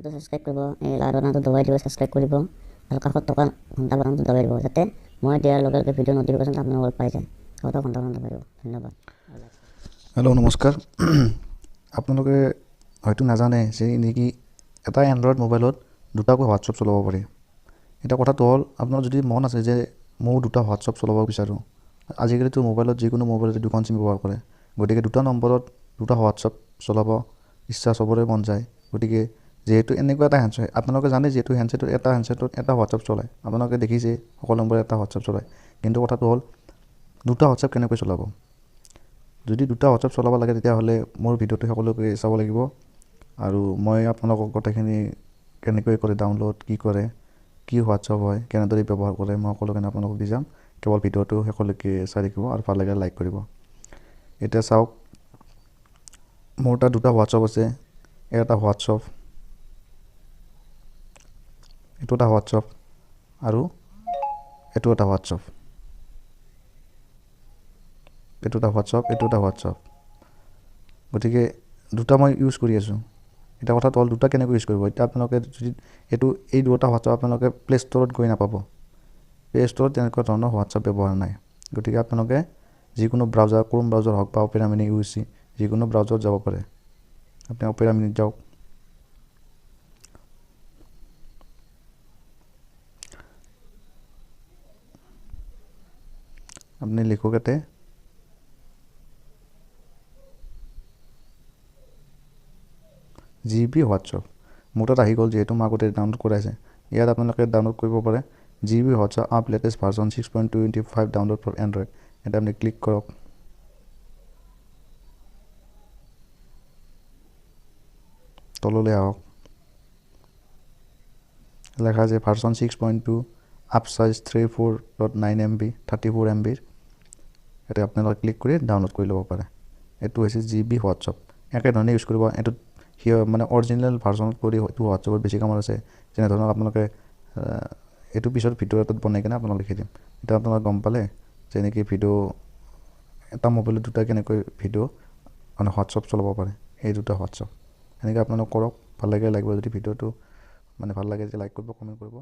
চেনেলটো ছাবস্ক্ৰাইব কৰিব, এই লাল বাটনটো দবাই দিব, ছাবস্ক্ৰাইব কৰিব আৰু কাষত থকা ঘণ্টা বাটনটো দবাই দিব, যাতে মই দিয়াৰ লগে লগে ভিডিঅ' নটিফিকেশ্যন আপোনালোকৰ পাই যায়। কাষত ঘণ্টা বাটন দবাই দিব। ধন্যবাদ। হেল্ল' নমস্কাৰ। আপোনালোকে হয়তো নাজানে যে নেকি এটা এণ্ড্ৰইড মোবাইলত দুটাকৈ হোৱাটছআপ চলাব পাৰি। এতিয়া কথাটো হ'ল, আপোনাৰ যদি মন আছে যে ময়ো দুটা হোৱাটছআপ চলাব বিচাৰোঁ, আজিকালিতো মোবাইলত যিকোনো মোবাইলতে দুখন চিম ব্যৱহাৰ কৰে, গতিকে দুটা নম্বৰত দুটা হোৱাটছআপ চলাব ইচ্ছা চবৰে মন যায়। গতিকে যিহেতু এনেকুৱা এটা হেণ্ডছেট, আপোনালোকে জানে যিহেতু হেণ্ডছেটত এটা হোৱাটছআপ চলায়, আপোনালোকে দেখিছে সকলো নম্বৰত এটা হোৱাটছআপ চলায়। কিন্তু কথাটো হ'ল, দুটা হোৱাটছআপ কেনেকৈ চলাব? যদি দুটা হোৱাটছআপ চলাব লাগে তেতিয়াহ'লে মোৰ ভিডিঅ'টো সকলোকে চাব লাগিব, আৰু মই আপোনালোকক কথাখিনি কেনেকৈ কৰে ডাউনলোড, কি কৰে, কি হোৱাটছআপ হয়, কেনেদৰে ব্যৱহাৰ কৰে, মই সকলোখিনি আপোনালোকক দি যাম। কেৱল ভিডিঅ'টো সকলোকে চাই থাকিব আৰু ভাল লাগে লাইক কৰিব। এতিয়া চাওক, মোৰ তাত দুটা হোৱাটছআপ আছে। এটা হোৱাটছআপ, এইটো এটা হোৱাটছআপ, আৰু এইটো এটা হোৱাটছআপ। এইটো এটা হোৱাটছআপ, এইটো এটা হোৱাটছআপ। গতিকে দুটা মই ইউজ কৰি আছোঁ। এতিয়া কথাটো হ'ল, দুটা কেনেকৈ ইউজ কৰিব? এতিয়া আপোনালোকে যদি এই দুটা হোৱাটছআপ আপোনালোকে প্লে' ষ্ট'ৰত গৈ নাপাব। প্লে' ষ্ট'ৰত তেনেকুৱা ধৰণৰ হোৱাটছআপ ব্যৱহাৰ নাই। গতিকে আপোনালোকে যিকোনো ব্ৰাউজাৰ, ক্ৰোম ব্ৰাউজাৰ হওক বা অপেৰা মিনি UC, যিকোনো ব্ৰাউজাৰত যাব পাৰে। আপুনি অপেৰা মিনিত যাওক। আপুনি লিখক ইয়াতে GB হোৱাটছআপ। মোৰ তাত আহি গ'ল, যিহেতু মই আগতে ডাউনলোড কৰাইছে। ইয়াত আপোনালোকে ডাউনলোড কৰিব পাৰে GB WhatsApp app latest version 6.25 download for Android. এটা আপুনি ক্লিক কৰক। তললৈ আহক, লেখা আছে version 6.2 app size 34.9 MB 34 MB। ইয়াতে আপোনালোকে ক্লিক কৰি ডাউনলোড কৰি ল'ব পাৰে। এইটো হৈছে GB হোৱাটছআপ। একেধৰণে ইউজ কৰিব। এইটোত মানে অৰিজিনেল ভাৰ্জনত কৰি এইটো হোৱাটছআপত বেছি কামত আছে। যেনেধৰণক আপোনালোকে এইটো পিছত ভিডিঅ' এটাত বনাই কিনে আপোনালোক লিখি দিম। এতিয়া আপোনালোকে গম পালে যে এনেকৈ ভিডিঅ' এটা মোবাইলত দুটা কেনেকৈ ভিডিঅ' মানে হোৱাটছআপ চলাব পাৰে। এই দুটা হোৱাটছআপ এনেকৈ আপোনালোক কৰক। ভাল লাগে লাইক কৰিব। যদি ভিডিঅ'টো মানে ভাল লাগে, যে লাইক কৰিব, কমেণ্ট কৰিব।